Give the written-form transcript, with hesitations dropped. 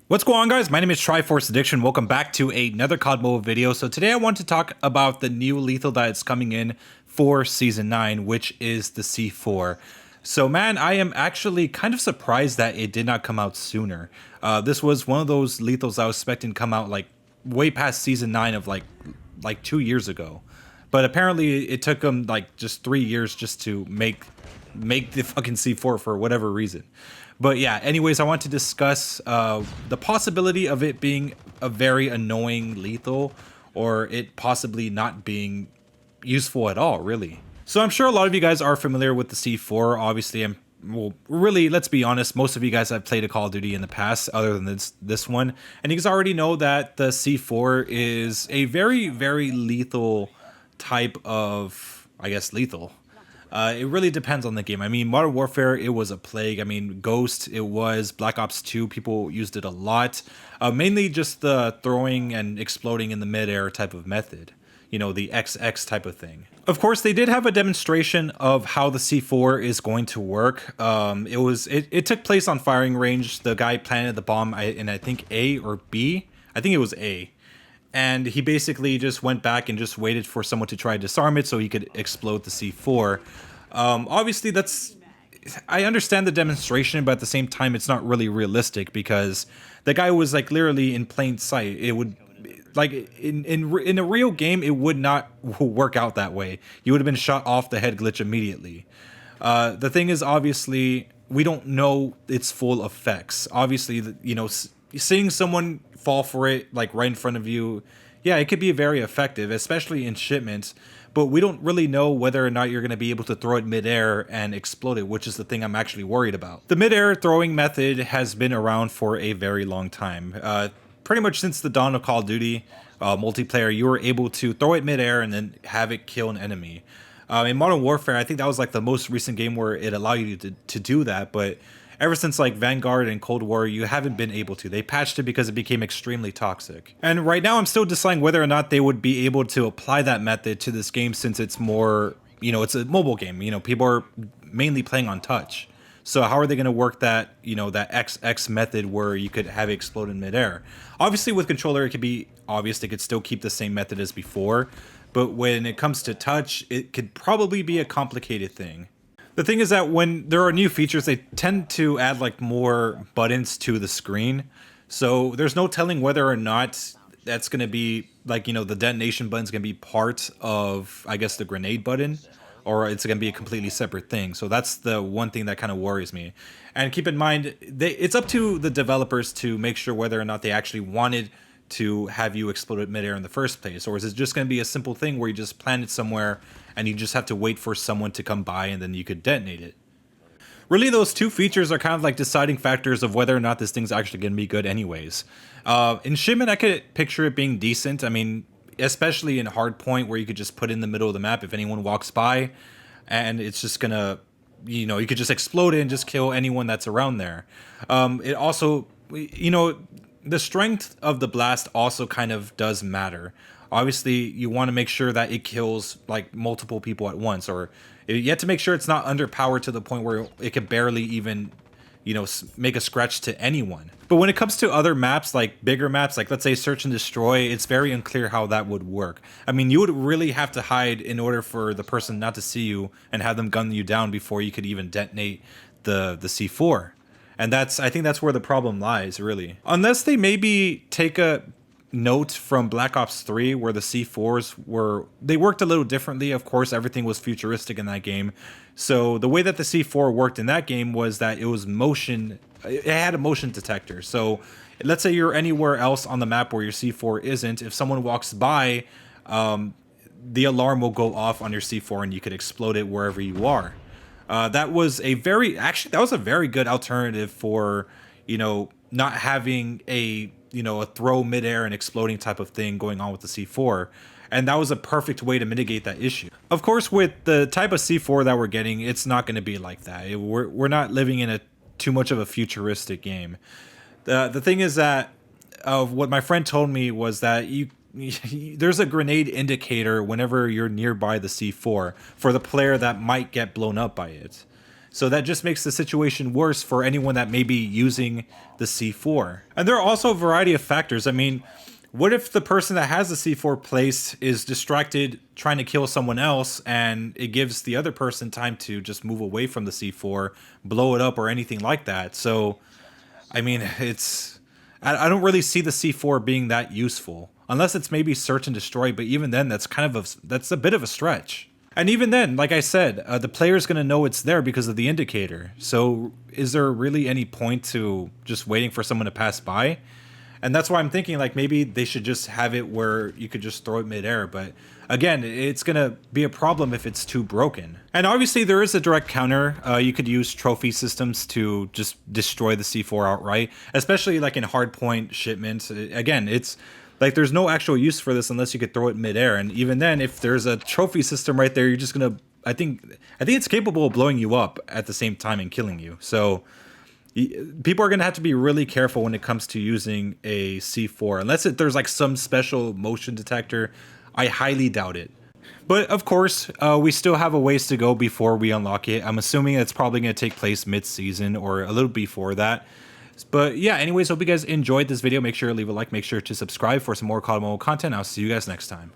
What's going on, guys? My name is Triforce Addiction. Welcome back to another COD mobile video. So today I want to talk about the new lethal that's coming in for Season 9, which is the C4. So man, I am actually kind of surprised that it did not come out sooner. This was one of those lethals I was expecting to come out like way past Season 9 of like 2 years ago. But apparently it took them like just 3 years just to make the fucking C4 for whatever reason. But yeah, anyways, I want to discuss the possibility of it being a very annoying lethal, or it possibly not being useful at all, really. So I'm sure a lot of you guys are familiar with the C4. Obviously, well, really, let's be honest, most of you guys have played a Call of Duty in the past, other than this one. And you guys already know that the C4 is a very, very lethal type of, I guess, lethal. It really depends on the game. I mean, Modern Warfare, it was a plague. I mean, Ghost, it was. Black Ops 2, people used it a lot. Mainly just the throwing and exploding in the midair type of method. You know, the XX type of thing. Of course, they did have a demonstration of how the C4 is going to work. It took place on firing range. The guy planted the bomb in, I think, A or B. I think it was A. And he basically just went back and just waited for someone to try to disarm it so he could explode the C4. Obviously, I understand the demonstration, but at the same time, it's not really realistic because the guy was like literally in plain sight. It would, like, in a real game, it would not work out that way. You would have been shot off the head glitch immediately. The thing is, obviously, we don't know its full effects. Obviously, you know, seeing someone fall for it like right in front of you, yeah, it could be very effective, especially in shipments, but we don't really know whether or not you're going to be able to throw it midair and explode it, which is the thing I'm actually worried about. The midair throwing method has been around for a very long time. Pretty much since the dawn of Call of Duty multiplayer, you were able to throw it midair and then have it kill an enemy. In Modern Warfare, I think that was like the most recent game where it allowed you to do that, but ever since like Vanguard and Cold War, you haven't been able to. They patched it because it became extremely toxic. And right now I'm still deciding whether or not they would be able to apply that method to this game, since it's more, you know, it's a mobile game. You know, people are mainly playing on touch. So how are they going to work that, you know, that XX method where you could have it explode in midair? Obviously with controller, it could be obvious. They could still keep the same method as before. But when it comes to touch, it could probably be a complicated thing. The thing is that when there are new features, they tend to add like more buttons to the screen. So there's no telling whether or not that's going to be like, you know, the detonation button's going to be part of, I guess, the grenade button, or it's going to be a completely separate thing. So that's the one thing that kind of worries me. And keep in mind, it's up to the developers to make sure whether or not they actually wanted to have you explode it midair in the first place, or is it just going to be a simple thing where you just plant it somewhere and you just have to wait for someone to come by and then you could detonate it? Really, those two features are kind of like deciding factors of whether or not this thing's actually going to be good anyways. In shipment, I could picture it being decent. I mean, especially in hardpoint where you could just put it in the middle of the map if anyone walks by, and it's just gonna, you know, you could just explode it and just kill anyone that's around there. It also, you know, the strength of the blast also kind of does matter. Obviously, you want to make sure that it kills like multiple people at once, or you have to make sure it's not underpowered to the point where it can barely even, you know, make a scratch to anyone. But when it comes to other maps, like bigger maps, like let's say Search and Destroy, it's very unclear how that would work. I mean, you would really have to hide in order for the person not to see you and have them gun you down before you could even detonate the C4. And I think that's where the problem lies, really. Unless they maybe take a note from Black Ops 3 where the C4s they worked a little differently. Of course, everything was futuristic in that game. So the way that the C4 worked in that game was that it was motion, it had a motion detector. So let's say you're anywhere else on the map where your C4 isn't. If someone walks by, the alarm will go off on your C4 and you could explode it wherever you are. That was a very good alternative for, you know, not having a throw midair and exploding type of thing going on with the C4. And that was a perfect way to mitigate that issue. Of course, with the type of C4 that we're getting, it's not going to be like that. We're not living in too much of a futuristic game. The thing is that what my friend told me was that there's a grenade indicator whenever you're nearby the C4 for the player that might get blown up by it. So that just makes the situation worse for anyone that may be using the C4. And there are also a variety of factors. I mean, what if the person that has the C4 placed is distracted trying to kill someone else, and it gives the other person time to just move away from the C4, blow it up, or anything like that? So, I mean, I don't really see the C4 being that useful, unless it's maybe search and destroy, but even then, that's a bit of a stretch. And even then, like I said, the player's going to know it's there because of the indicator. So is there really any point to just waiting for someone to pass by? And that's why I'm thinking like maybe they should just have it where you could just throw it midair. But again, it's going to be a problem if it's too broken. And obviously there is a direct counter. You could use trophy systems to just destroy the C4 outright, especially like in hardpoint shipments. Again, it's like there's no actual use for this unless you could throw it midair. And even then, if there's a trophy system right there, you're just going to, I think it's capable of blowing you up at the same time and killing you. So people are going to have to be really careful when it comes to using a C4, unless there's like some special motion detector. I highly doubt it. But of course, we still have a ways to go before we unlock it. I'm assuming it's probably going to take place mid-season or a little before that. But yeah, anyways, hope you guys enjoyed this video. Make sure to leave a like, make sure to subscribe for some more COD mobile content. I'll see you guys next time.